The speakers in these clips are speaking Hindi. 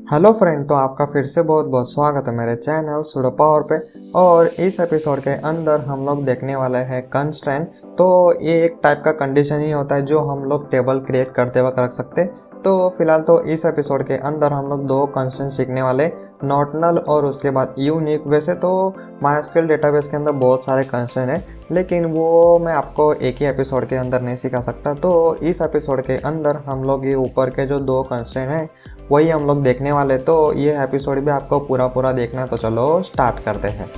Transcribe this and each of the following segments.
हेलो फ्रेंड, तो आपका फिर से बहुत बहुत स्वागत है मेरे चैनल सुडो पावर पे। और इस एपिसोड के अंदर हम लोग देखने वाले हैं कंस्ट्रेंट। तो ये एक टाइप का कंडीशन ही होता है जो हम लोग टेबल क्रिएट करते वक्त रख सकते। तो फिलहाल तो इस एपिसोड के अंदर हम लोग दो कंस्ट्रेंट सीखने वाले, नॉट नल और उसके बाद यूनिक। वैसे तो माइस्क्यूएल डेटाबेस के अंदर बहुत सारे कंस्ट्रेंट हैं, लेकिन वो मैं आपको एक ही एपिसोड के अंदर नहीं सिखा सकता। तो इस एपिसोड के अंदर हम लोग ये ऊपर के जो दो कंस्ट्रेंट हैं वही हम लोग देखने वाले। तो ये एपिसोड भी आपको पूरा देखना है, तो चलो स्टार्ट करते हैं।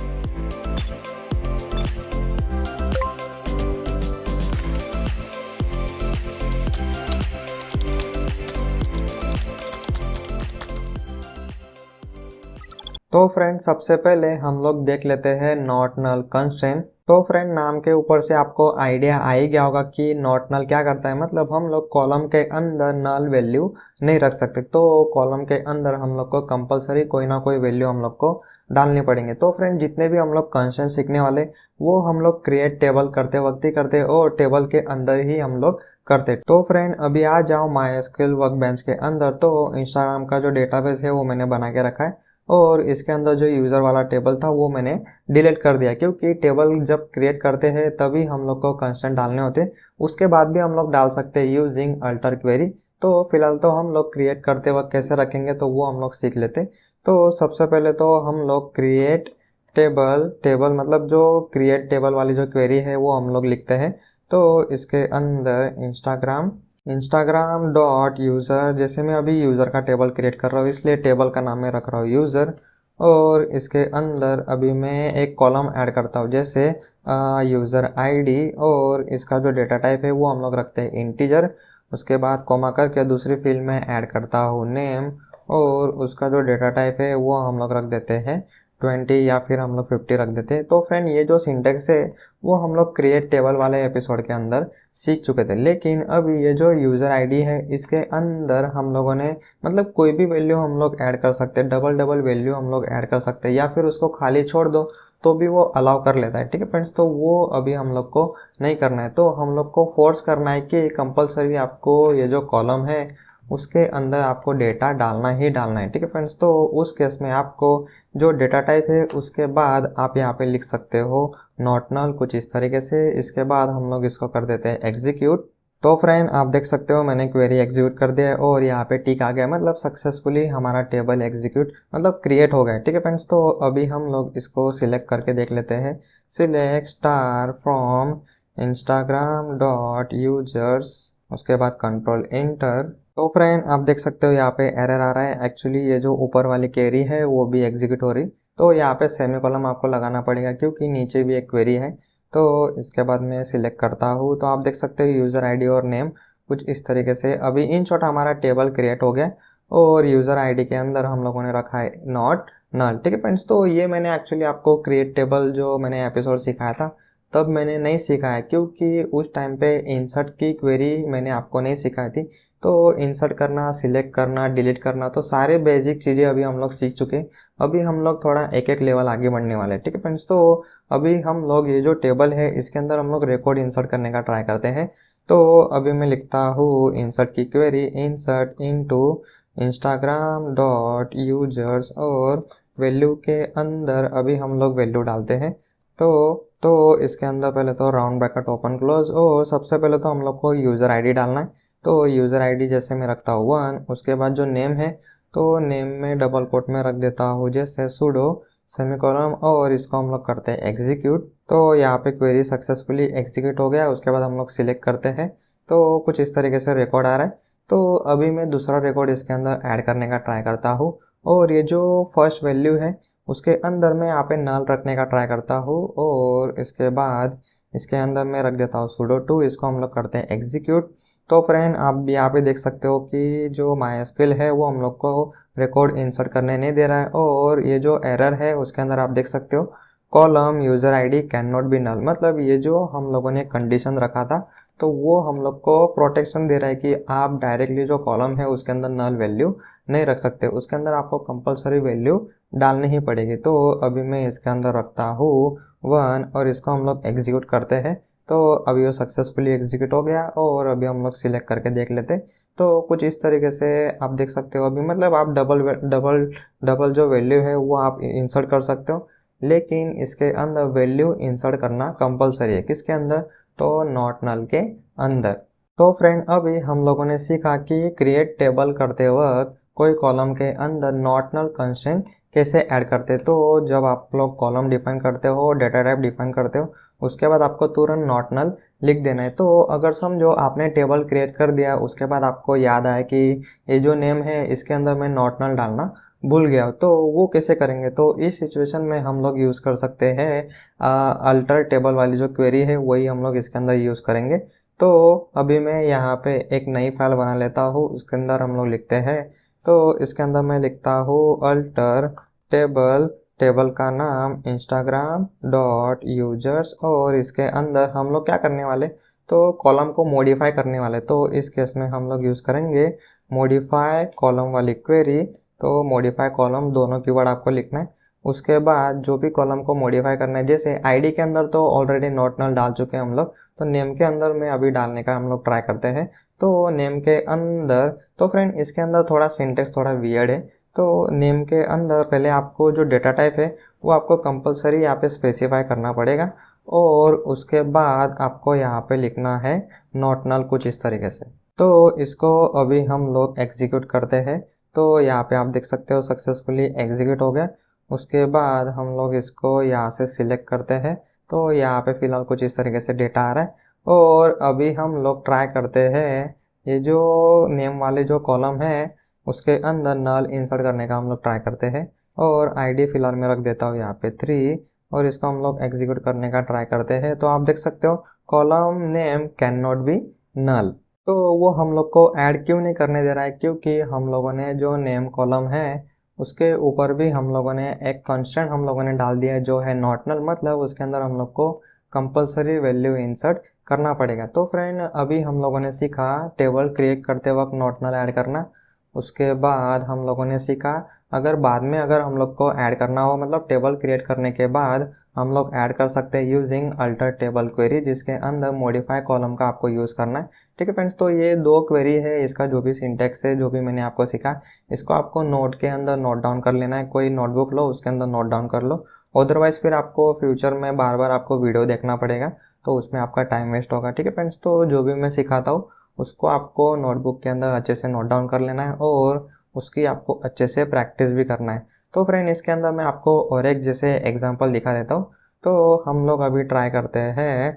तो फ्रेंड, सबसे पहले हम लोग देख लेते हैं नॉट नल कंस्ट्रेंट। तो फ्रेंड, नाम के ऊपर से आपको आइडिया आ ही गया होगा कि नॉट नल क्या करता है। मतलब हम लोग कॉलम के अंदर नल वैल्यू नहीं रख सकते। तो कॉलम के अंदर हम लोग को कंपलसरी कोई ना कोई वैल्यू हम लोग को डालनी पड़ेंगे। तो फ्रेंड, जितने भी हम लोग कंस्ट्रेंट सीखने वाले वो हम लोग क्रिएट टेबल करते वक्त ही करते और टेबल के अंदर ही हम लोग करते। तो फ्रेंड, अभी आ जाओ माइस्क्यूएल वर्कबेंच के अंदर। तो इंस्टाग्राम का जो डेटाबेस है वो मैंने बना के रखा है और इसके अंदर जो यूज़र वाला टेबल था वो मैंने डिलीट कर दिया, क्योंकि टेबल जब क्रिएट करते हैं तभी हम लोग को कंस्ट्रेंट डालने होते हैं। उसके बाद भी हम लोग डाल सकते हैं यूजिंग अल्टर क्वेरी। तो फिलहाल तो हम लोग क्रिएट करते वक्त कैसे रखेंगे तो वो हम लोग सीख लेते। तो सबसे पहले तो हम लोग क्रिएट टेबल टेबल मतलब जो क्रिएट टेबल वाली जो क्वेरी है वो हम लोग लिखते हैं। तो इसके अंदर इंस्टाग्राम डॉट यूज़र, जैसे मैं अभी यूज़र का टेबल क्रिएट कर रहा हूँ इसलिए टेबल का नाम मैं रख रहा हूँ यूज़र। और इसके अंदर अभी मैं एक कॉलम ऐड करता हूँ, जैसे यूज़र आईडी, और इसका जो डेटा टाइप है वो हम लोग रखते हैं इंटीजर। उसके बाद कॉमा करके दूसरी फील्ड में ऐड करता हूँ नेम, और उसका जो डेटा टाइप है वो हम लोग रख देते हैं 20 या फिर हम लोग 50 रख देते हैं। तो फ्रेंड, ये जो सिंटेक्स है वो हम लोग क्रिएट टेबल वाले एपिसोड के अंदर सीख चुके थे। लेकिन अभी ये जो यूज़र आईडी है इसके अंदर हम लोगों ने मतलब कोई भी वैल्यू हम लोग ऐड कर सकते हैं, डबल डबल वैल्यू हम लोग ऐड कर सकते हैं, या फिर उसको खाली छोड़ दो तो भी वो अलाउ कर लेता है। ठीक है फ्रेंड्स, तो वो अभी हम लोग को नहीं करना है। तो हम लोग को फोर्स करना है कि कंपलसरी आपको ये जो कॉलम है उसके अंदर आपको डेटा डालना ही डालना है। ठीक है फ्रेंड्स, तो उस केस में आपको जो डेटा टाइप है उसके बाद आप यहाँ पे लिख सकते हो नॉट नल, कुछ इस तरीके से। इसके बाद हम लोग इसको कर देते हैं एग्जीक्यूट। तो फ्रेंड, आप देख सकते हो मैंने क्वेरी एग्जीक्यूट कर दिया है और यहाँ पे टिक आ गया, मतलब सक्सेसफुली हमारा टेबल एग्जीक्यूट मतलब क्रिएट हो गया। ठीक है फ्रेंड्स, तो अभी हम लोग इसको सिलेक्ट करके देख लेते हैं। Select star from Instagram dot users, उसके बाद कंट्रोल इंटर। तो फ्रेंड, आप देख सकते हो यहाँ पे एरर आ रहा है। एक्चुअली ये जो ऊपर वाली क्वेरी है वो भी एग्जीक्यूट हो रही, तो यहाँ पे सेमीकोलन आपको लगाना पड़ेगा क्योंकि नीचे भी एक क्वेरी है। तो इसके बाद मैं सिलेक्ट करता हूँ, तो आप देख सकते हो यूज़र आईडी और नेम कुछ इस तरीके से। अभी इन शॉर्ट हमारा टेबल क्रिएट हो गया और यूज़र आईडी के अंदर हम लोगों ने रखा है नॉट नल। ठीक है फ्रेंड्स, तो ये मैंने एक्चुअली आपको क्रिएट टेबल जो मैंने एपिसोड सिखाया था तब मैंने नहीं सीखा है, क्योंकि उस टाइम पे इंसर्ट की क्वेरी मैंने आपको नहीं सिखाई थी। तो इंसर्ट करना, सिलेक्ट करना, डिलीट करना, तो सारे बेसिक चीज़ें अभी हम लोग सीख चुके हैं। अभी हम लोग थोड़ा एक एक लेवल आगे बढ़ने वाले हैं। ठीक है फ्रेंड्स, तो अभी हम लोग ये जो टेबल है इसके अंदर हम लोग रिकॉर्ड इंसर्ट करने का ट्राई करते हैं। तो अभी मैं लिखता हूँ इंसर्ट की query, insert into Instagram dot users, और वैल्यू के अंदर अभी हम लोग वैल्यू डालते हैं। तो इसके अंदर पहले तो राउंड ब्रैकेट ओपन क्लोज, और सबसे पहले तो हम लोग को यूज़र आईडी डालना है। तो यूज़र आईडी जैसे मैं रखता हूँ 1, उसके बाद जो नेम है तो नेम में डबल कोट में रख देता हूँ जैसे सुडो सेमीकोलन, और इसको हम लोग करते हैं एग्जीक्यूट। तो यहाँ पे क्वेरी सक्सेसफुली एग्जीक्यूट हो गया। उसके बाद हम लोग सिलेक्ट करते हैं, तो कुछ इस तरीके से रिकॉर्ड आ रहा है। तो अभी मैं दूसरा रिकॉर्ड इसके अंदर ऐड करने का ट्राई करता हूँ, और ये जो फर्स्ट वैल्यू है उसके अंदर मैं यहाँ पे नल रखने का ट्राई करता हूँ, और इसके बाद इसके अंदर मैं रख देता हूँ सुडो 2। इसको हम लोग करते हैं एग्जीक्यूट। तो फ्रेंड, आप यहाँ पे देख सकते हो कि जो माइस्क्यूएल है वो हम लोग को रिकॉर्ड इंसर्ट करने नहीं दे रहा है, और ये जो एरर है उसके अंदर आप देख सकते हो column user ID can not be null. मतलब ये जो हम लोगों ने कंडीशन रखा था तो वो हम लोग को प्रोटेक्शन दे रहा है कि आप डायरेक्टली जो कॉलम है उसके अंदर नल वैल्यू नहीं रख सकते, उसके अंदर आपको कंपलसरी वैल्यू डालनी ही पड़ेगी। तो अभी मैं इसके अंदर रखता हूँ 1 और इसको हम लोग एग्जीक्यूट करते हैं। तो अभी वो सक्सेसफुली एग्जीक्यूट हो गया और अभी हम लोग सिलेक्ट करके देख लेते। तो कुछ इस तरीके से आप देख सकते हो। अभी मतलब आप डबल डबल डबल जो वैल्यू है वो आप इंसर्ट कर सकते हो, लेकिन इसके अंदर वैल्यू इंसर्ट करना कंपलसरी है। किसके अंदर? तो नॉट नल के अंदर। तो फ्रेंड अभी हम लोगों ने सीखा कि क्रिएट टेबल करते वक्त कोई कॉलम के अंदर नॉट नल कंस्ट्रेंट कैसे ऐड करते। तो जब आप लोग कॉलम डिफाइन करते हो, डेटा टाइप डिफाइन करते हो, उसके बाद आपको तुरंत नॉट नल लिख देना है। तो अगर समझो आपने टेबल क्रिएट कर दिया, उसके बाद आपको याद आया कि ये जो नेम है इसके अंदर मैं नॉट नल डालना भूल गया, तो वो कैसे करेंगे? तो इस सिचुएशन में हम लोग यूज़ कर सकते हैं अल्टर टेबल वाली जो क्वेरी है वही हम लोग इसके अंदर यूज़ करेंगे। तो अभी मैं यहाँ पे एक नई फाइल बना लेता हूँ, उसके अंदर हम लोग लिखते हैं। तो इसके अंदर मैं लिखता हूँ अल्टर टेबल, टेबल का नाम इंस्टाग्राम डॉट यूजर्स, और इसके अंदर हम लोग क्या करने वाले? तो कॉलम को मॉडिफाई करने वाले। तो इस केस में हम लोग यूज़ करेंगे मॉडिफाई कॉलम वाली क्वेरी। तो मॉडिफाई कॉलम दोनों कीवर्ड आपको लिखना है। उसके बाद जो भी कॉलम को मॉडिफाई करना है, जैसे आईडी के अंदर तो ऑलरेडी नॉट नल डाल चुके हैं हम लोग, तो नेम के अंदर में अभी डालने का हम लोग ट्राई करते हैं। तो नेम के अंदर, तो फ्रेंड इसके अंदर थोड़ा सिंटेक्स थोड़ा वियर्ड है। तो नेम के अंदर पहले आपको जो डेटा टाइप है वो आपको कंपलसरी यहाँ पे स्पेसिफाई करना पड़ेगा, और उसके बाद आपको यहाँ पे लिखना है नॉट नल, कुछ इस तरीके से। तो इसको अभी हम लोग एग्जीक्यूट करते हैं। तो यहाँ पे आप देख सकते हो सक्सेसफुली एग्जीक्यूट हो गया। उसके बाद हम लोग इसको यहाँ से सिलेक्ट करते हैं। तो यहाँ पे फिलहाल कुछ इस तरीके से डेटा आ रहा है, और अभी हम लोग ट्राई करते हैं ये जो नेम वाले जो कॉलम है उसके अंदर नल इंसर्ट करने का हम लोग ट्राई करते हैं। और आईडी फिलहाल मैं रख देता हूँ यहाँ पे 3, और इसको हम लोग एग्जीक्यूट करने का ट्राई करते हैं। तो आप देख सकते हो column name can not be null. तो वो हम लोग को ऐड क्यों नहीं करने दे रहा है? क्योंकि हम लोगों ने जो नेम कॉलम है उसके ऊपर भी हम लोगों ने एक कंस्टेंट हम लोगों ने डाल दिया है जो है नॉट नल, मतलब उसके अंदर हम लोग को कंपलसरी वैल्यू इंसर्ट करना पड़ेगा। तो फ्रेंड अभी हम लोगों ने सीखा टेबल क्रिएट करते वक्त नॉट नल ऐड करना। उसके बाद हम लोगों ने सीखा अगर बाद में अगर हम लोग को ऐड करना हो, मतलब टेबल क्रिएट करने के बाद हम लोग ऐड कर सकते हैं यूजिंग अल्टर टेबल क्वेरी, जिसके अंदर मॉडिफाई कॉलम का आपको यूज़ करना है। ठीक है फ्रेंड्स, तो ये 2 क्वेरी है, इसका जो भी सिंटेक्स है जो भी मैंने आपको सीखा इसको आपको नोट के अंदर नोट डाउन कर लेना है। कोई नोटबुक लो, उसके अंदर नोट डाउन कर लो, अदरवाइज फिर आपको फ्यूचर में बार बार आपको वीडियो देखना पड़ेगा, तो उसमें आपका टाइम वेस्ट होगा। ठीक है फ्रेंड्स, तो जो भी मैं सिखाता हूँ उसको आपको नोटबुक के अंदर अच्छे से नोट डाउन कर लेना है, और उसकी आपको अच्छे से प्रैक्टिस भी करना है। तो फ्रेंड इसके अंदर मैं आपको और एक जैसे एग्जांपल दिखा देता हूँ। तो हम लोग अभी ट्राई करते हैं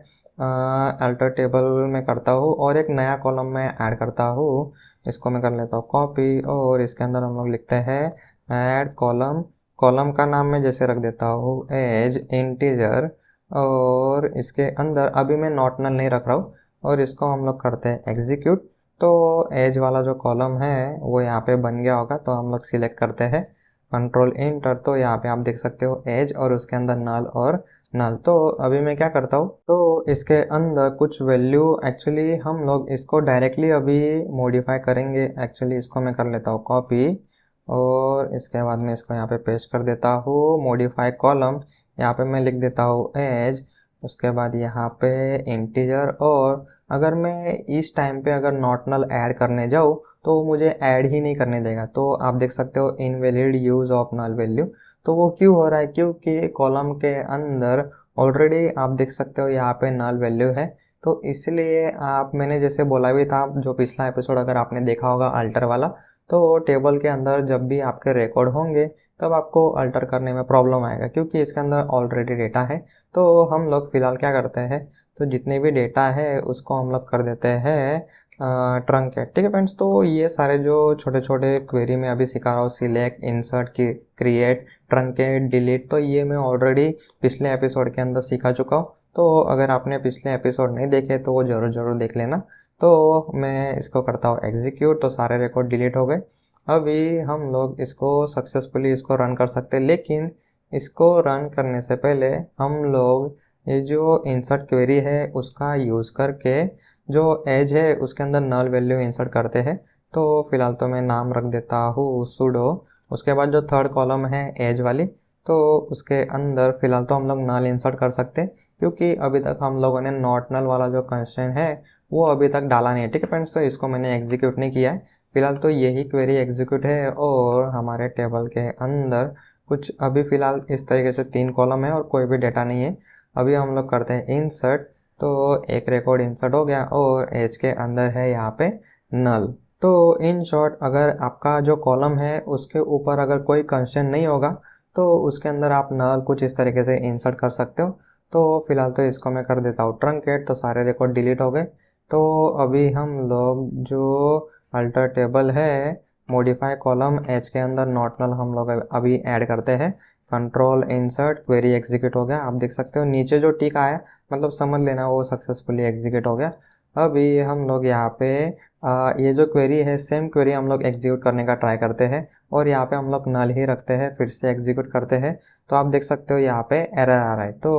अल्टर टेबल में करता हूँ और एक नया कॉलम में ऐड करता हूँ। इसको मैं कर लेता हूँ कॉपी, और इसके अंदर हम लोग लिखते हैं ऐड कॉलम। कॉलम का नाम मैं जैसे रख देता हूँ एज इंटीजर, और इसके अंदर अभी मैं नॉट नल नहीं रख रहा हूँ, और इसको हम लोग करते हैं एग्जीक्यूट। तो एज वाला जो कॉलम है वो यहाँ पे बन गया होगा, तो हम लोग सिलेक्ट करते हैं कंट्रोल इंटर। तो यहाँ पे आप देख सकते हो एज और उसके अंदर नल और नल। तो अभी मैं क्या करता हूँ, तो इसके अंदर कुछ वैल्यू एक्चुअली हम लोग इसको डायरेक्टली अभी मॉडिफाई करेंगे। एक्चुअली इसको मैं कर लेता हूँ कॉपी, और इसके बाद मैं इसको यहाँ पे पेस्ट कर देता हूँ मॉडिफाई कॉलम। यहाँ पे मैं लिख देता हूँ एज, उसके बाद यहाँ पे इंटीजर। और अगर मैं इस टाइम पे अगर नॉट नल ऐड करने जाऊँ तो मुझे ऐड ही नहीं करने देगा। तो आप देख सकते हो invalid use of null value. तो वो क्यों हो रहा है? क्योंकि कॉलम के अंदर ऑलरेडी आप देख सकते हो यहाँ पे नल वैल्यू है। तो इसलिए आप, मैंने जैसे बोला भी था जो पिछला एपिसोड अगर आपने देखा होगा अल्टर वाला, तो टेबल के अंदर जब भी आपके रिकॉर्ड होंगे तब आपको अल्टर करने में प्रॉब्लम आएगा, क्योंकि इसके अंदर ऑलरेडी डेटा है। तो हम लोग फ़िलहाल क्या करते हैं, तो जितने भी डेटा है उसको हम लोग कर देते हैं ट्रंकेट। ठीक है फ्रेंड्स, तो ये सारे जो छोटे छोटे क्वेरी में अभी सिखा रहा हूँ, select, insert, create, truncate, delete, तो ये मैं ऑलरेडी पिछले एपिसोड के अंदर सिखा चुका हूँ। तो अगर आपने पिछले एपिसोड नहीं देखे तो वो ज़रूर देख लेना। तो मैं इसको करता हूँ एग्जीक्यूट, तो सारे रिकॉर्ड डिलीट हो गए। अभी हम लोग इसको सक्सेसफुली इसको रन कर सकते हैं, लेकिन इसको रन करने से पहले हम लोग ये जो इंसर्ट क्वेरी है उसका यूज़ करके जो एज है उसके अंदर नल वैल्यू इंसर्ट करते हैं। तो फिलहाल तो मैं नाम रख देता हूँ सुडो। उसके बाद जो थर्ड कॉलम है एज वाली, तो उसके अंदर फिलहाल तो हम लोग नल इंसर्ट कर सकते हैं, क्योंकि अभी तक हम लोगों ने नॉट नल वाला जो कंस्ट्रेंट है वो अभी तक डाला नहीं है। ठीक है फ्रेंड्स, तो इसको मैंने एग्जीक्यूट नहीं किया है। फिलहाल तो यही क्वेरी एग्जीक्यूट है और हमारे टेबल के अंदर कुछ अभी फ़िलहाल इस तरीके से 3 कॉलम है और कोई भी डेटा नहीं है। अभी हम लोग करते हैं इंसर्ट, तो एक रिकॉर्ड इंसर्ट हो गया और एज के अंदर है यहाँ पे नल। तो इन शॉर्ट अगर आपका जो कॉलम है उसके ऊपर अगर कोई कंस्ट्रेंट नहीं होगा तो उसके अंदर आप नल कुछ इस तरीके से इंसर्ट कर सकते हो। तो फिलहाल तो इसको मैं कर देता हूँ ट्रंकेट, तो सारे रिकॉर्ड डिलीट हो गए। तो अभी हम लोग जो अल्टर टेबल है मॉडिफाई कॉलम एच के अंदर नॉट नल हम लोग अभी ऐड करते हैं। कंट्रोल इंसर्ट क्वेरी एग्जीक्यूट हो गया, आप देख सकते हो नीचे जो टिक आया मतलब समझ लेना वो सक्सेसफुली एग्जीक्यूट हो गया। अभी हम लोग यहाँ पे ये जो क्वेरी है सेम क्वेरी हम लोग एग्जीक्यूट करने का ट्राई करते हैं और यहाँ पे हम लोग नल ही रखते हैं, फिर से एग्जीक्यूट करते हैं। तो आप देख सकते हो यहाँ पे एरर आ रहा है। तो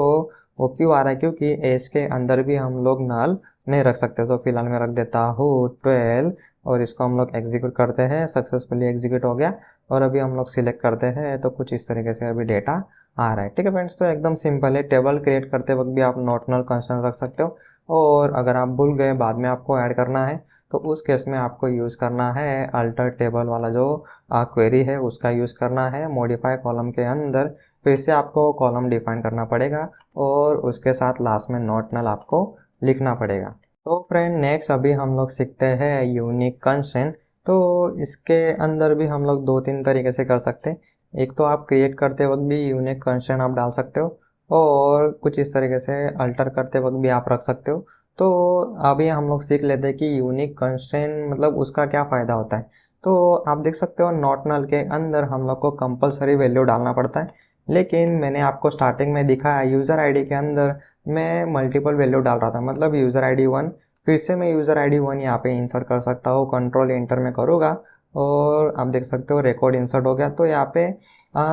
वो क्यों आ रहा है, क्योंकि एज के अंदर भी हम लोग नल नहीं रख सकते। तो फिलहाल मैं रख देता हूँ 12 और इसको हम लोग एग्जीक्यूट करते हैं, सक्सेसफुली एग्जीक्यूट हो गया। और अभी हम लोग सिलेक्ट करते हैं तो कुछ इस तरीके से अभी डेटा आ रहा है। ठीक है फ्रेंड्स, तो एकदम सिंपल है। टेबल क्रिएट करते वक्त भी आप नॉट नल कंस्ट्रेंट रख सकते हो और अगर आप भूल गए बाद में आपको ऐड करना है तो उस केस में आपको यूज़ करना है अल्टर टेबल वाला जो क्वेरी है उसका यूज़ करना है। मॉडिफाई कॉलम के अंदर फिर से आपको कॉलम डिफाइन करना पड़ेगा और उसके साथ लास्ट में नॉट नल आपको लिखना पड़ेगा। तो फ्रेंड नेक्स्ट अभी हम लोग सीखते हैं यूनिक कंस्ट्रेंट। तो इसके अंदर भी हम लोग 2-3 तरीके से कर सकते हैं। एक तो आप क्रिएट करते वक्त भी यूनिक कंस्ट्रेंट आप डाल सकते हो और कुछ इस तरीके से अल्टर करते वक्त भी आप रख सकते हो। तो अभी हम लोग सीख लेते हैं कि यूनिक कंस्ट्रेंट मतलब उसका क्या फ़ायदा होता है। तो आप देख सकते हो नॉट नल के अंदर हम लोग को कंपलसरी वैल्यू डालना पड़ता है, लेकिन मैंने आपको स्टार्टिंग में दिखाया यूज़र आईडी के अंदर मैं मल्टीपल वैल्यू डाल रहा था, मतलब यूज़र आईडी 1, फिर से मैं यूज़र आईडी 1 यहाँ पे इंसर्ट कर सकता हूँ। कंट्रोल एंटर में करूँगा और आप देख सकते हो रिकॉर्ड इंसर्ट हो गया। तो यहाँ पे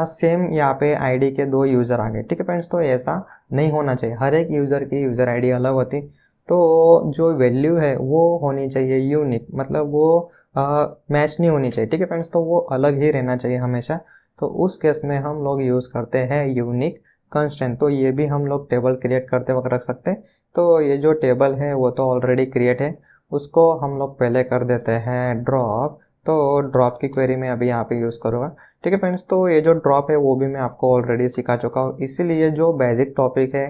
सेम यहाँ पे आईडी के 2 यूज़र आ गए। ठीक है फ्रेंड्स, तो ऐसा नहीं होना चाहिए, हर एक यूज़र की यूज़र आईडी अलग होती। तो जो वैल्यू है वो होनी चाहिए यूनिक, मतलब वो मैच नहीं होनी चाहिए। ठीक है फ्रेंड्स, तो वो अलग ही रहना चाहिए हमेशा। तो उस केस में हम लोग यूज़ करते हैं यूनिक कंस्ट्रेंट। तो ये भी हम लोग टेबल क्रिएट करते वक्त रख सकते हैं। तो ये जो टेबल है वो तो ऑलरेडी क्रिएट है, उसको हम लोग पहले कर देते हैं ड्रॉप। तो ड्रॉप की क्वेरी मैं अभी यहाँ पे यूज़ करूँगा। ठीक है फ्रेंड्स, तो ये जो ड्रॉप है वो भी मैं आपको ऑलरेडी सिखा चुका हूँ, इसीलिए जो बेसिक टॉपिक है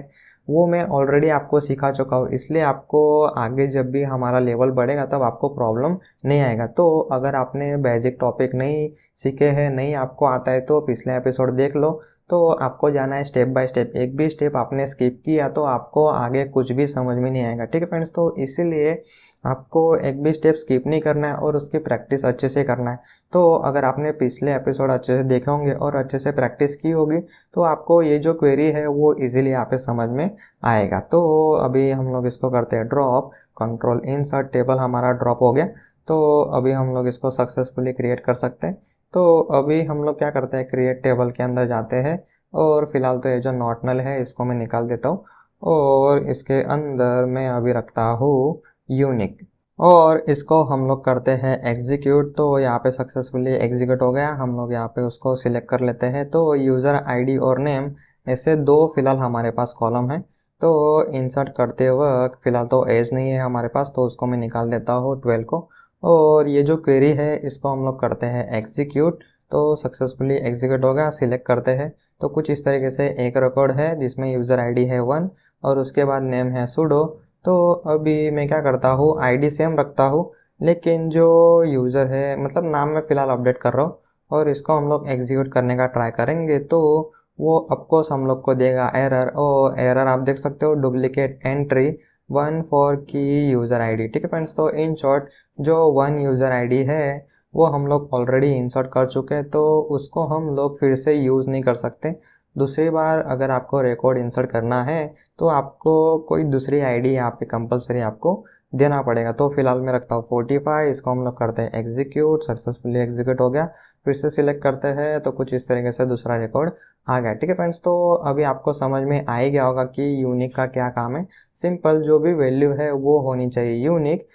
वो मैं ऑलरेडी आपको सिखा चुका हूँ, इसलिए आपको आगे जब भी हमारा लेवल बढ़ेगा तब आपको प्रॉब्लम नहीं आएगा। तो अगर आपने बेसिक टॉपिक नहीं सीखे हैं, नहीं आपको आता है, तो पिछले एपिसोड देख लो। तो आपको जाना है स्टेप बाय स्टेप, एक भी स्टेप आपने स्किप किया तो आपको आगे कुछ भी समझ में नहीं आएगा। ठीक है फ्रेंड्स, तो इसीलिए आपको एक भी स्टेप स्किप नहीं करना है और उसकी प्रैक्टिस अच्छे से करना है। तो अगर आपने पिछले एपिसोड अच्छे से देखे होंगे और अच्छे से प्रैक्टिस की होगी तो आपको ये जो क्वेरी है वो इजीली यहाँ पे समझ में आएगा। तो अभी हम लोग इसको करते हैं ड्रॉप, कंट्रोल इंसर्ट, टेबल हमारा ड्रॉप हो गया। तो अभी हम लोग इसको सक्सेसफुली क्रिएट कर सकते हैं। तो अभी हम लोग क्या करते हैं, क्रिएट टेबल के अंदर जाते हैं और फिलहाल तो ये जो नॉट नल है इसको मैं निकाल देता हूँ और इसके अंदर मैं अभी रखता हूँ यूनिक और इसको हम लोग करते हैं एग्जीक्यूट। तो यहाँ पे सक्सेसफुली एग्जीक्यूट हो गया। हम लोग यहाँ पे उसको सिलेक्ट कर लेते हैं। तो यूज़र आईडी और नेम ऐसे 2 फिलहाल हमारे पास कॉलम है। तो इंसर्ट करते वक्त फ़िलहाल तो एज नहीं है हमारे पास, तो उसको मैं निकाल देता हूँ 12 को। और ये जो क्वेरी है इसको हम लोग करते हैं एग्जीक्यूट। तो सक्सेसफुली एग्जीक्यूट हो गया, सिलेक्ट करते हैं। तो कुछ इस तरीके से एक रिकॉर्ड है जिसमें यूज़र आईडी है 1 और उसके बाद नेम है सुडो। तो अभी मैं क्या करता हूँ, आईडी सेम रखता हूँ, लेकिन जो यूज़र है मतलब नाम मैं फ़िलहाल अपडेट कर रहा हूँ और इसको हम लोग एग्जीक्यूट करने का ट्राई करेंगे। तो वो ऑफकोर्स हम लोग को देगा एरर, और एरर आप देख सकते हो डुप्लीकेट एंट्री 1 फॉर की यूज़र आईडी। ठीक है फ्रेंड्स, तो इन शॉर्ट जो 1 यूज़र आईडी है वो हम लोग ऑलरेडी इंसर्ट कर चुके हैं, तो उसको हम लोग फिर से यूज़ नहीं कर सकते। दूसरी बार अगर आपको रिकॉर्ड इंसर्ट करना है तो आपको कोई दूसरी आईडी यहाँ पे कंपलसरी आपको देना पड़ेगा। तो फिलहाल मैं रखता हूँ 45, इसको हम लोग करते हैं एग्जीक्यूट, सक्सेसफुली एग्जीक्यूट हो गया। फिर से सिलेक्ट करते हैं तो कुछ इस तरीके से दूसरा रिकॉर्ड आ गया। ठीक है फ्रेंड्स, तो अभी आपको समझ में आ ही गया होगा कि यूनिक का क्या काम है। सिंपल, जो भी वैल्यू है वो होनी चाहिए यूनिक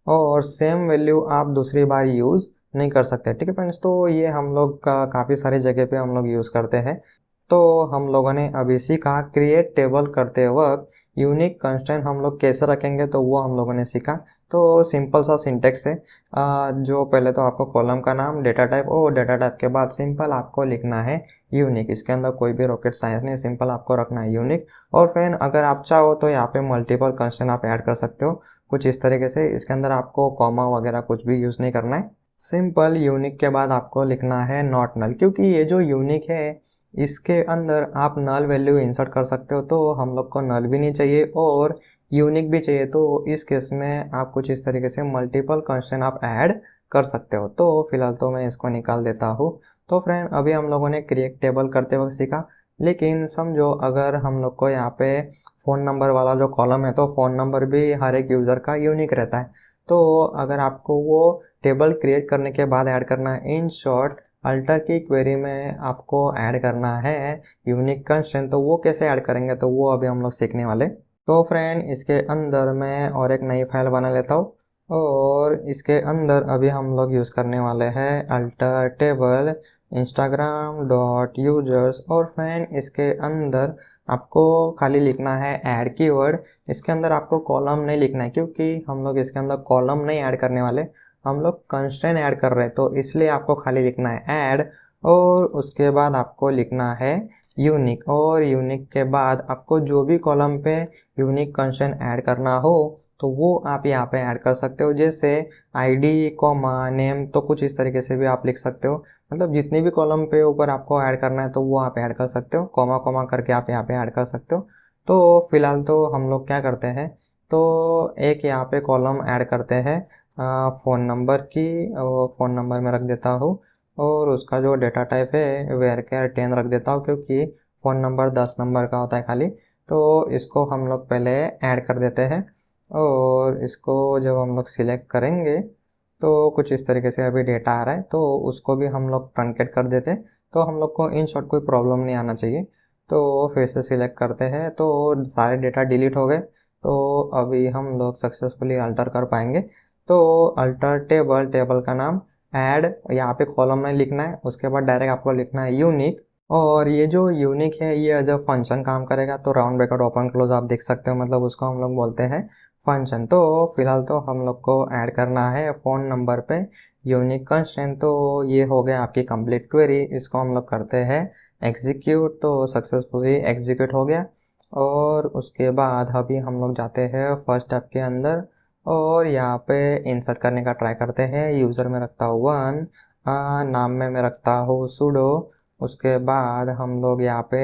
और सेम वैल्यू आप दूसरी बार यूज़ नहीं कर सकते। ठीक है फ्रेंड्स, तो ये हम लोग का काफ़ी सारी जगह पे हम लोग यूज़ करते हैं। तो हम लोगों ने अभी सीखा क्रिएट टेबल करते वक्त यूनिक कंस्ट्रेंट हम लोग कैसे रखेंगे, तो वो हम लोगों ने सीखा। तो सिंपल सा सिंटेक्स है, जो पहले तो आपको कॉलम का नाम, डेटा टाइप, और डेटा टाइप के बाद सिंपल आपको लिखना है यूनिक। इसके अंदर कोई भी रॉकेट साइंस नहीं, सिंपल आपको रखना है यूनिक। और फिर अगर आप चाहो तो यहाँ पे मल्टीपल कंस्ट्रेंट आप ऐड कर सकते हो कुछ इस तरीके से। इसके अंदर आपको कॉमा वगैरह कुछ भी यूज़ नहीं करना है। सिंपल यूनिक के बाद आपको लिखना है नॉट नल, क्योंकि ये जो यूनिक है इसके अंदर आप नल वैल्यू इंसर्ट कर सकते हो, तो हम लोग को नल भी नहीं चाहिए और यूनिक भी चाहिए। तो इस केस में आप कुछ इस तरीके से मल्टीपल कंस्ट्रेंट आप ऐड कर सकते हो। तो फिलहाल तो मैं इसको निकाल देता हूँ। तो फ्रेंड, अभी हम लोगों ने क्रिएट टेबल करते वक्त सीखा, लेकिन समझो अगर हम लोग को यहाँ पे फ़ोन नंबर वाला जो कॉलम है, तो फ़ोन नंबर भी हर एक यूज़र का यूनिक रहता है। तो अगर आपको वो टेबल क्रिएट करने के बाद ऐड करना है, इन शॉर्ट अल्टर की क्वेरी में आपको ऐड करना है यूनिक कंस्ट्रेंट, तो वो कैसे ऐड करेंगे तो वो अभी हम लोग सीखने वाले। तो फ्रेंड, इसके अंदर मैं और एक नई फाइल बना लेता हूँ, और इसके अंदर अभी हम लोग यूज़ करने वाले हैं alter table Instagram dot users. और फ्रेंड, इसके अंदर आपको खाली लिखना है ऐड कीवर्ड। इसके अंदर आपको कॉलम नहीं लिखना है, क्योंकि हम लोग इसके अंदर कॉलम नहीं ऐड करने वाले, हम लोग कंस्ट्रेंट ऐड कर रहे हैं। तो इसलिए आपको खाली लिखना है ऐड, और उसके बाद आपको लिखना है यूनिक। और यूनिक के बाद आपको जो भी कॉलम पे यूनिक कंस्ट्रेंट ऐड करना हो तो वो आप यहाँ पे ऐड कर सकते हो, जैसे आईडी कॉमा नेम। तो कुछ इस तरीके से भी आप लिख सकते हो, मतलब जितनी भी कॉलम पे ऊपर आपको ऐड करना है तो वो आप ऐड कर सकते हो, कॉमा कॉमा करके आप यहाँ पे ऐड कर सकते हो। तो फिलहाल तो हम लोग क्या करते हैं, तो एक यहाँ पे कॉलम ऐड करते हैं फ़ोन नंबर की, और फ़ोन नंबर में रख देता हूँ, और उसका जो डेटा टाइप है वेयर केयर 10 रख देता हूँ, क्योंकि फ़ोन नंबर 10 नंबर का होता है खाली। तो इसको हम लोग पहले ऐड कर देते हैं, और इसको जब हम लोग सिलेक्ट करेंगे तो कुछ इस तरीके से अभी डेटा आ रहा है, तो उसको भी हम लोग ट्रंकेट कर देते हैं। तो हम लोग को इन शॉर्ट कोई प्रॉब्लम नहीं आना चाहिए। तो फिर से सिलेक्ट करते हैं, तो सारे डेटा डिलीट हो गए। तो अभी हम लोग सक्सेसफुली अल्टर कर पाएंगे। तो अल्टर टेबल, टेबल का नाम ऐड, यहाँ पे कॉलम में लिखना है, उसके बाद डायरेक्ट आपको लिखना है यूनिक। और ये जो यूनिक है ये एज अ फंक्शन काम करेगा, तो राउंड ब्रैकेट ओपन क्लोज आप देख सकते हो, मतलब उसको हम लोग बोलते हैं फंक्शन। तो फिलहाल तो हम लोग को ऐड करना है फ़ोन नंबर पे यूनिक कंस्ट्रेंट। तो ये हो गया आपकी कंप्लीट क्वेरी। इसको हम लोग करते हैं एग्जीक्यूट, तो सक्सेसफुली एग्जीक्यूट हो गया। और उसके बाद अभी हम लोग जाते हैं फर्स्ट स्टेप के अंदर, और यहाँ पे इंसर्ट करने का ट्राई करते हैं। यूज़र में रखता हूँ 1, नाम में मैं रखता हूँ सुडो। उसके बाद हम लोग यहाँ पे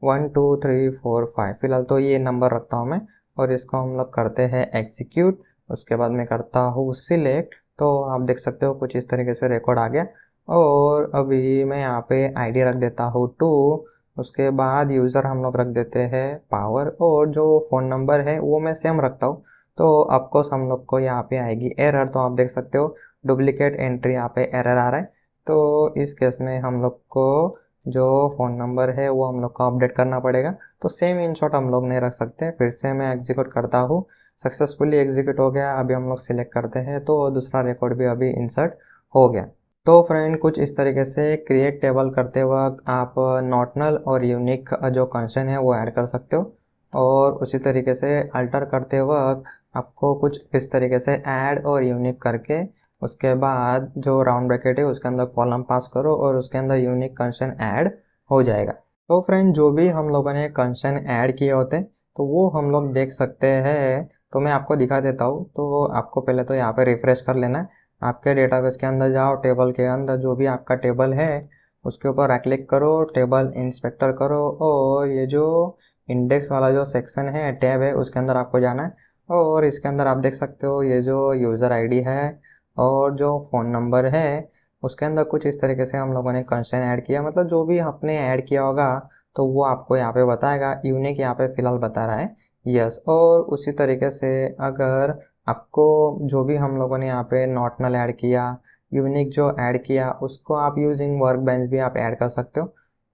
1 2 3 4 5 फिलहाल तो ये नंबर रखता हूँ मैं, और इसको हम लोग करते हैं एग्जीक्यूट। उसके बाद मैं करता हूँ सिलेक्ट, तो आप देख सकते हो कुछ इस तरीके से रिकॉर्ड आ गया। और अभी मैं यहाँ पे आईडी रख देता हूँ 2। उसके बाद यूज़र हम लोग रख देते हैं पावर, और जो फ़ोन नंबर है वो मैं सेम रखता हूँ। तो आपको हम लोग को यहाँ पे आएगी एरर, तो आप देख सकते हो डुप्लीकेट एंट्री, यहाँ पे एरर आ रहा है। तो इस केस में हम लोग को जो फ़ोन नंबर है वो हम लोग को अपडेट करना पड़ेगा। तो सेम इन शॉर्ट हम लोग नहीं रख सकते। फिर से मैं एग्जीक्यूट करता हूँ, सक्सेसफुली एग्जीक्यूट हो गया। अभी हम लोग सिलेक्ट करते हैं, तो दूसरा रिकॉर्ड भी अभी इंसर्ट हो गया। तो फ्रेंड, कुछ इस तरीके से क्रिएट टेबल करते वक्त आप नॉट नल और यूनिक जो कंस्ट्रेंट है वो ऐड कर सकते हो। और उसी तरीके से अल्टर करते वक्त आपको कुछ इस तरीके से ऐड और यूनिक करके उसके बाद जो राउंड ब्रैकेट है उसके अंदर कॉलम पास करो, और उसके अंदर यूनिक कंस्ट्रेंट ऐड हो जाएगा। तो फ्रेंड, जो भी हम लोगों ने कंस्ट्रेंट ऐड किए होते हैं तो वो हम लोग देख सकते हैं। तो मैं आपको दिखा देता हूँ। तो आपको पहले तो यहाँ पे रिफ्रेश कर लेना है, आपके डेटाबेस के अंदर जाओ, टेबल के अंदर जो भी आपका टेबल है उसके ऊपर राइट क्लिक करो, टेबल इंस्पेक्टर करो, और ये जो इंडेक्स वाला जो सेक्शन है, टैब है, उसके अंदर आपको जाना है। और इसके अंदर आप देख सकते हो ये जो यूज़र आईडी है और जो फ़ोन नंबर है उसके अंदर कुछ इस तरीके से हम लोगों ने कंस्ट्रेंट ऐड किया, मतलब जो भी आपने ऐड किया होगा तो वो आपको यहाँ पे बताएगा। यूनिक यहाँ पे फ़िलहाल बता रहा है यस। और उसी तरीके से अगर आपको जो भी हम लोगों ने यहाँ पे नॉट नल ऐड किया, यूनिक जो ऐड किया, उसको आप यूजिंग वर्क बेंच भी आप ऐड कर सकते हो।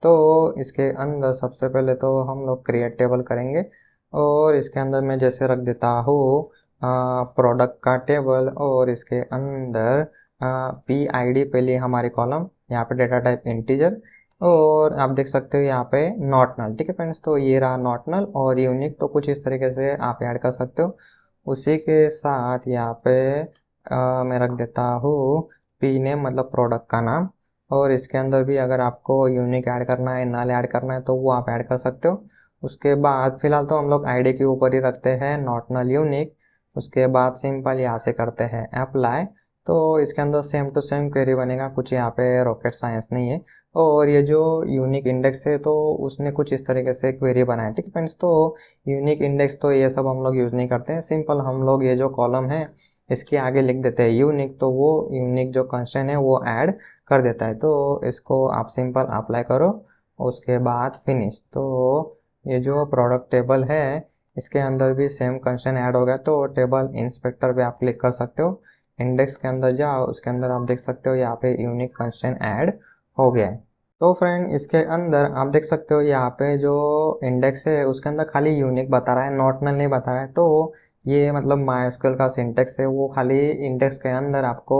तो इसके अंदर सबसे पहले तो हम लोग क्रिएट टेबल करेंगे, और इसके अंदर मैं जैसे रख देता हूँ प्रोडक्ट का टेबल, और इसके अंदर पी आई डी पहले हमारी कॉलम, यहाँ पे डेटा टाइप इंटीजर, और आप देख सकते हो यहाँ पे नॉट नल। ठीक है फ्रेंड्स, तो ये रहा नॉट नल और यूनिक, तो कुछ इस तरीके से आप ऐड कर सकते हो। उसी के साथ यहाँ पे मैं रख देता हूँ पी नेम, मतलब प्रोडक्ट का नाम। और इसके अंदर भी अगर आपको यूनिक ऐड करना है, नल ऐड करना है, तो वो आप ऐड कर सकते हो। उसके बाद फिलहाल तो हम लोग आईडी के ऊपर ही रखते हैं नॉट नल यूनिक। उसके बाद सिंपल यहाँ से करते हैं अप्लाई। तो इसके अंदर सेम टू सेम क्वेरी बनेगा, कुछ यहाँ पे रॉकेट साइंस नहीं है। और ये जो यूनिक इंडेक्स है तो उसने कुछ इस तरीके से क्वेरी बनाया। ठीक है फ्रेंड्स, तो यूनिक इंडेक्स तो ये सब हम लोग यूज़ नहीं करते हैं। सिंपल हम लोग ये जो कॉलम है इसके आगे लिख देते हैं यूनिक, तो वो यूनिक जो कंस्ट्रेंट है वो ऐड कर देता है। तो इसको आप सिंपल अप्लाई करो, उसके बाद फिनिश। तो ये जो प्रोडक्ट टेबल है इसके अंदर भी सेम कंस्ट्रेंट ऐड हो गया। तो टेबल इंस्पेक्टर पे आप क्लिक कर सकते हो, इंडेक्स के अंदर जाओ, उसके अंदर आप देख सकते हो यहाँ पे यूनिक कंस्ट्रेंट ऐड हो गया है। तो फ्रेंड इसके अंदर आप देख सकते हो यहाँ पे जो इंडेक्स है उसके अंदर खाली यूनिक बता रहा है, नॉट नल नहीं बता रहा है। तो ये मतलब माइस्क्यूएल का सिंटेक्स है, वो खाली इंडेक्स के अंदर आपको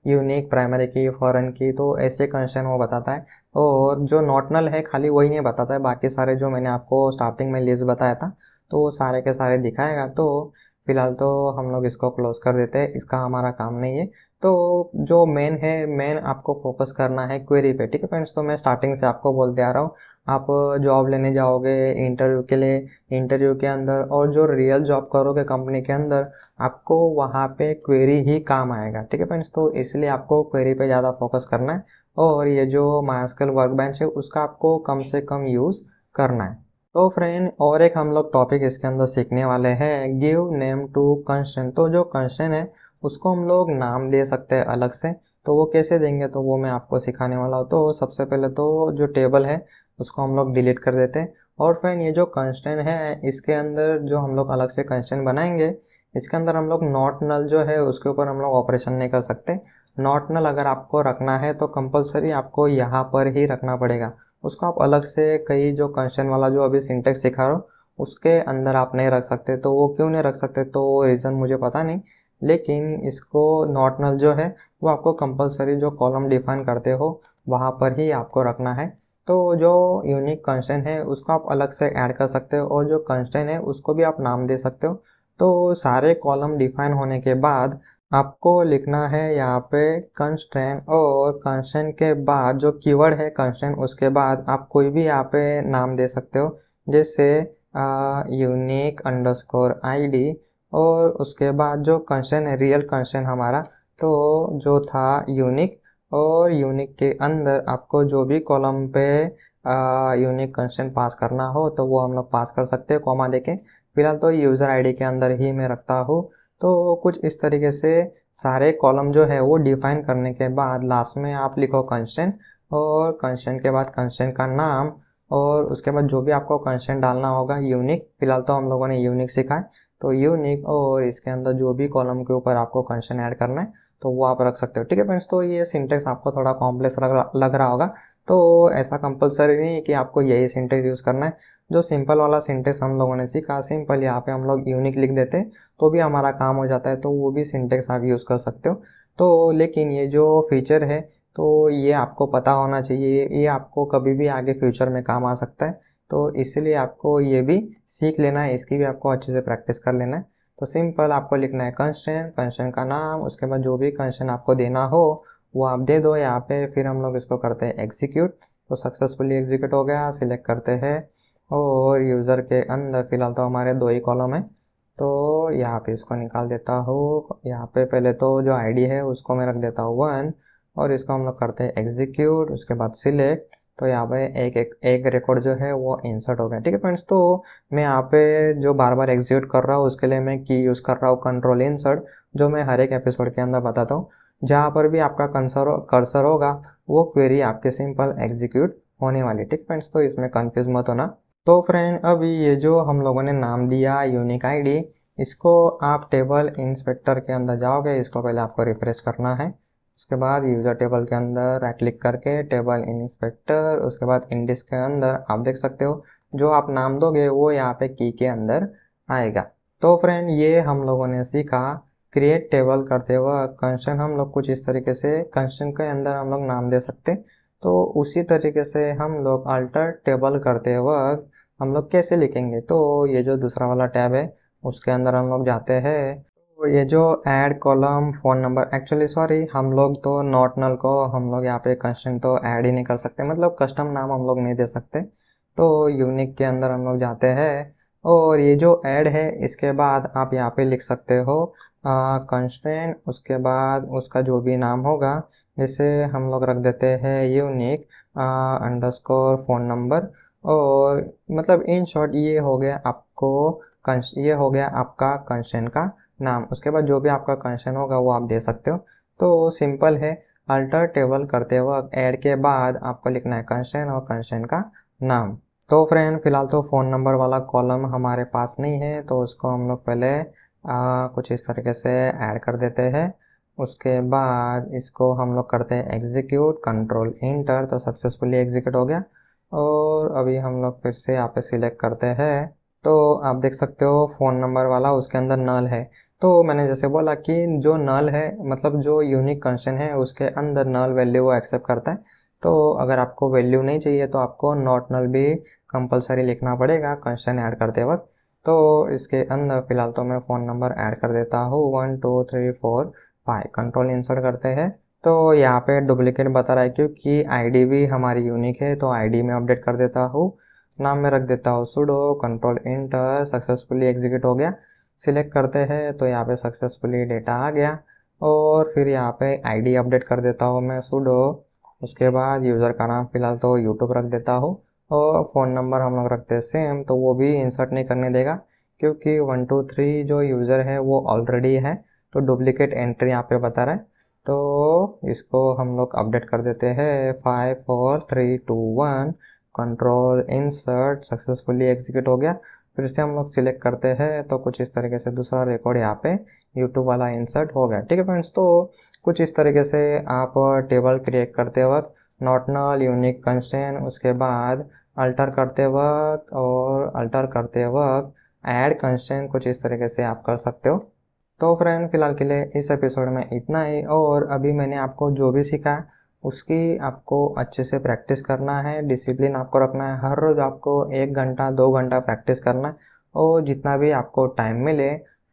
यूनिक, प्राइमरी की, फॉरेन की, तो ऐसे कंडीशन वो बताता है। और जो नॉट नल है खाली वही नहीं बताता है, बाकी सारे जो मैंने आपको स्टार्टिंग में लिस्ट बताया था तो वो सारे के सारे दिखाएगा। तो फिलहाल तो हम लोग इसको क्लोज कर देते हैं, इसका हमारा काम नहीं है। तो जो मेन है, मेन आपको फोकस करना है क्वेरी पे। ठीक है फ्रेंड्स, तो मैं स्टार्टिंग से आपको बोलते आ रहा हूँ, आप जॉब लेने जाओगे इंटरव्यू के लिए, इंटरव्यू के अंदर और जो रियल जॉब करोगे कंपनी के अंदर, आपको वहाँ पे क्वेरी ही काम आएगा। ठीक है फ्रेंड्स, तो इसलिए आपको क्वेरी पे ज़्यादा फोकस करना है। और ये जो माइस्क्यूएल वर्कबेंच है उसका आपको कम से कम यूज़ करना है। तो फ्रेंड और एक हम लोग टॉपिक इसके अंदर सीखने वाले हैं, गिव नेम टू कंस्ट्रेंट। तो जो कंस्ट्रेंट है उसको हम लोग नाम दे सकते हैं अलग से, तो वो कैसे देंगे तो वो मैं आपको सिखाने वाला हूँ। तो सबसे पहले तो जो टेबल है उसको हम लोग डिलीट कर देते हैं। और फ्रेंड ये जो कंस्ट्रेंट है इसके अंदर जो हम लोग अलग से कंस्ट्रेंट बनाएंगे, इसके अंदर हम लोग नॉट नल जो है उसके ऊपर हम लोग ऑपरेशन नहीं कर सकते। नॉट नल अगर आपको रखना है तो कंपलसरी आपको यहाँ पर ही रखना पड़ेगा, उसको आप अलग से कहीं जो कंस्ट्रेंट वाला जो अभी सिंटेक्स सिखा रहा हूँ उसके अंदर आप नहीं रख सकते। तो वो क्यों नहीं रख सकते तो रीज़न मुझे पता नहीं, लेकिन इसको नॉट नल जो है वो आपको कंपलसरी जो कॉलम डिफाइन करते हो वहाँ पर ही आपको रखना है। तो जो यूनिक कंस्ट्रेंट है उसको आप अलग से ऐड कर सकते हो और जो कंस्ट्रेंट है उसको भी आप नाम दे सकते हो। तो सारे कॉलम डिफाइन होने के बाद आपको लिखना है यहाँ पे कंस्ट्रेंट, और कंस्ट्रेंट के बाद जो कीवर्ड है कंस्ट्रेंट उसके बाद आप कोई भी यहाँ पे नाम दे सकते हो, जैसे यूनिक अंडरस्कोर आईडी। और उसके बाद जो कंस्ट्रेंट है रियल कंस्ट्रेंट हमारा तो जो था यूनिक, और यूनिक के अंदर आपको जो भी कॉलम पे यूनिक कंस्ट्रेंट पास करना हो तो वो हम लोग पास कर सकते हैं कॉमा देके। फिलहाल तो यूज़र आईडी के अंदर ही मैं रखता हूँ। तो कुछ इस तरीके से सारे कॉलम जो है वो डिफाइन करने के बाद लास्ट में आप लिखो कंस्ट्रेंट, और कंस्ट्रेंट के बाद कंस्ट्रेंट का नाम, और उसके बाद जो भी आपको कंस्ट्रेंट डालना होगा यूनिक, फिलहाल तो हम लोगों ने यूनिक सीखा है तो यूनिक, और इसके अंदर जो भी कॉलम के ऊपर आपको कंस्ट्रेंट ऐड करना है तो वो आप रख सकते हो। ठीक है फ्रेंड्स, तो ये सिंटेक्स आपको थोड़ा कॉम्प्लेक्स लग रहा होगा, तो ऐसा कंपलसरी नहीं है कि आपको यही सिंटेक्स यूज़ करना है। जो सिंपल वाला सिंटेक्स हम लोगों ने सीखा, सिंपल यहाँ पे हम लोग यूनिक लिख देते तो भी हमारा काम हो जाता है, तो वो भी सिंटेक्स आप यूज़ कर सकते हो। तो लेकिन ये जो फीचर है तो ये आपको पता होना चाहिए, ये आपको कभी भी आगे फ्यूचर में काम आ सकता है। तो इसलिए आपको ये भी सीख लेना है, इसकी भी आपको अच्छे से प्रैक्टिस कर लेना है। तो सिंपल आपको लिखना है कंस्ट्रेंट, कंस्ट्रेंट का नाम, उसके बाद जो भी कंस्ट्रेंट आपको देना हो वो आप दे दो यहाँ पे। फिर हम लोग इसको करते हैं एग्जीक्यूट, तो सक्सेसफुली एग्जीक्यूट हो गया, सिलेक्ट करते हैं। और यूज़र के अंदर फ़िलहाल तो हमारे दो ही कॉलम है, तो यहाँ पे इसको निकाल देता हूँ। यहाँ पे पहले तो जो आईडी है उसको मैं रख देता हूँ 1, और इसको हम लोग करते हैं एग्जीक्यूट, उसके बाद सिलेक्ट। तो यहाँ पे एक रिकॉर्ड जो है वो इंसर्ट हो गया। ठीक है फ्रेंड्स, तो मैं यहाँ पे जो बार बार एग्जीक्यूट कर रहा हूँ उसके लिए मैं की यूज़ कर रहा हूँ कंट्रोल इंसर्ट, जो मैं हर एक एपिसोड के अंदर बताता हूँ। जहाँ पर भी आपका कर्सर होगा वो क्वेरी आपके सिंपल एग्जीक्यूट होने वाली। ठीक फ्रेंड्स, तो इसमें कन्फ्यूज मत होना। तो फ्रेंड अभी ये जो हम लोगों ने नाम दिया यूनिक आईडी, इसको आप टेबल इंस्पेक्टर के अंदर जाओगे, इसको पहले आपको रिफ्रेश करना है। उसके बाद यूज़र टेबल के अंदर राइट क्लिक करके टेबल इंस्पेक्टर, उसके बाद इंडेक्स के अंदर आप देख सकते हो जो आप नाम दोगे वो यहाँ पे की के अंदर आएगा। तो फ्रेंड ये हम लोगों ने सीखा क्रिएट टेबल करते वक्त कंस्ट्रेंट हम लोग कुछ इस तरीके से कंस्ट्रेंट के अंदर हम लोग नाम दे सकते। तो उसी तरीके से हम लोग अल्टर टेबल करते वक्त हम लोग कैसे लिखेंगे, तो ये जो दूसरा वाला टैब है उसके अंदर हम लोग जाते हैं। तो ये जो add column phone number, actually sorry, हम लोग तो नॉट नल को हम लोग यहाँ पे कंस्ट्रेंट तो ऐड ही नहीं कर सकते, मतलब कस्टम नाम हम लोग नहीं दे सकते। तो यूनिक के अंदर हम लोग जाते हैं और ये जो ऐड है इसके बाद आप यहाँ पे लिख सकते हो कंस्ट्रेंट, उसके बाद उसका जो भी नाम होगा, जैसे हम लोग रख देते हैं यूनिक अंडरस्कोर फ़ोन नंबर। और मतलब इन शॉर्ट ये हो गया ये हो गया आपका कंस्ट्रेंट का नाम। उसके बाद जो भी आपका कंस्ट्रेंट होगा वो आप दे सकते हो। तो सिंपल है, अल्टर टेबल करते वक्त ऐड के बाद आपको लिखना है कंस्ट्रेंट और कंस्ट्रेंट का नाम। तो फ्रेंड फिलहाल तो फ़ोन नंबर वाला कॉलम हमारे पास नहीं है, तो उसको हम लोग पहले कुछ इस तरीके से ऐड कर देते हैं। उसके बाद इसको हम लोग करते हैं एग्जीक्यूट, कंट्रोल इंटर, तो सक्सेसफुली एग्जीक्यूट हो गया। और अभी हम लोग फिर से यहाँ पे सिलेक्ट करते हैं, तो आप देख सकते हो फ़ोन नंबर वाला उसके अंदर नल है। तो मैंने जैसे बोला कि जो नल है मतलब जो यूनिक कंस्ट्रेंट है उसके अंदर नल वैल्यू वो एक्सेप्ट करता है। तो अगर आपको वैल्यू नहीं चाहिए तो आपको नॉट नल भी कंपलसरी लिखना पड़ेगा कंस्ट्रेंट ऐड करते वक्त। तो इसके अंदर फ़िलहाल तो मैं फ़ोन नंबर ऐड कर देता हूँ 1 2 3 4 5, कंट्रोल इंसर्ट करते हैं। तो यहाँ पे डुप्लीकेट बता रहा है क्योंकि आईडी भी हमारी यूनिक है, तो आईडी में अपडेट कर देता हूँ। नाम में रख देता हूँ sudo, control enter, successfully execute हो गया। सिलेक्ट करते हैं तो यहाँ पे सक्सेसफुली डेटा आ गया। और फिर यहाँ पे आईडी अपडेट कर देता हूँ मैं सुडो। उसके बाद यूज़र का नाम फ़िलहाल तो यूट्यूब रख देता हूँ और फ़ोन नंबर हम लोग रखते हैं सेम, तो वो भी इंसर्ट नहीं करने देगा क्योंकि 1 2 3 जो यूज़र है वो ऑलरेडी है, तो डुप्लीकेट एंट्री यहाँ पे बता रहा है। तो इसको हम लोग अपडेट कर देते हैं 5 4 3 2 1, कंट्रोल इंसर्ट, सक्सेसफुली एग्जीक्यूट हो गया। फिर से हम लोग सिलेक्ट करते हैं, तो कुछ इस तरीके से दूसरा रिकॉर्ड यहाँ पे यूट्यूब वाला इंसर्ट हो गया। ठीक है फ्रेंड्स, तो कुछ इस तरीके से आप टेबल क्रिएट करते वक्त नॉट नल, यूनिक कंस्ट्रेंट, उसके बाद अल्टर करते वक्त और अल्टर करते वक्त ऐड कंस्ट्रेंट, कुछ इस तरीके से आप कर सकते हो। तो फ्रेंड फिलहाल के लिए इस एपिसोड में इतना ही। और अभी मैंने आपको जो भी सीखा उसकी आपको अच्छे से प्रैक्टिस करना है, डिसिप्लिन आपको रखना है। हर रोज़ आपको 1 घंटा 2 घंटा प्रैक्टिस करना है और जितना भी आपको टाइम मिले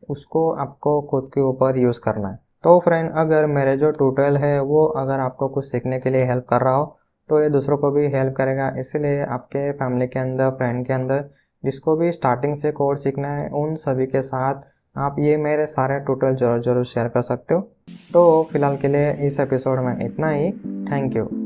उसको आपको खुद के ऊपर यूज़ करना है। तो फ्रेंड अगर मेरे जो ट्यूटोरियल है वो अगर आपको कुछ सीखने के लिए हेल्प कर रहा हो तो ये दूसरों को भी हेल्प करेगा। इसलिए आपके फैमिली के अंदर, फ्रेंड के अंदर जिसको भी स्टार्टिंग से कोड सीखना है उन सभी के साथ आप ये मेरे सारे ट्यूटोरियल ज़रूर शेयर कर सकते हो। तो फिलहाल के लिए इस एपिसोड में इतना ही। Thank you.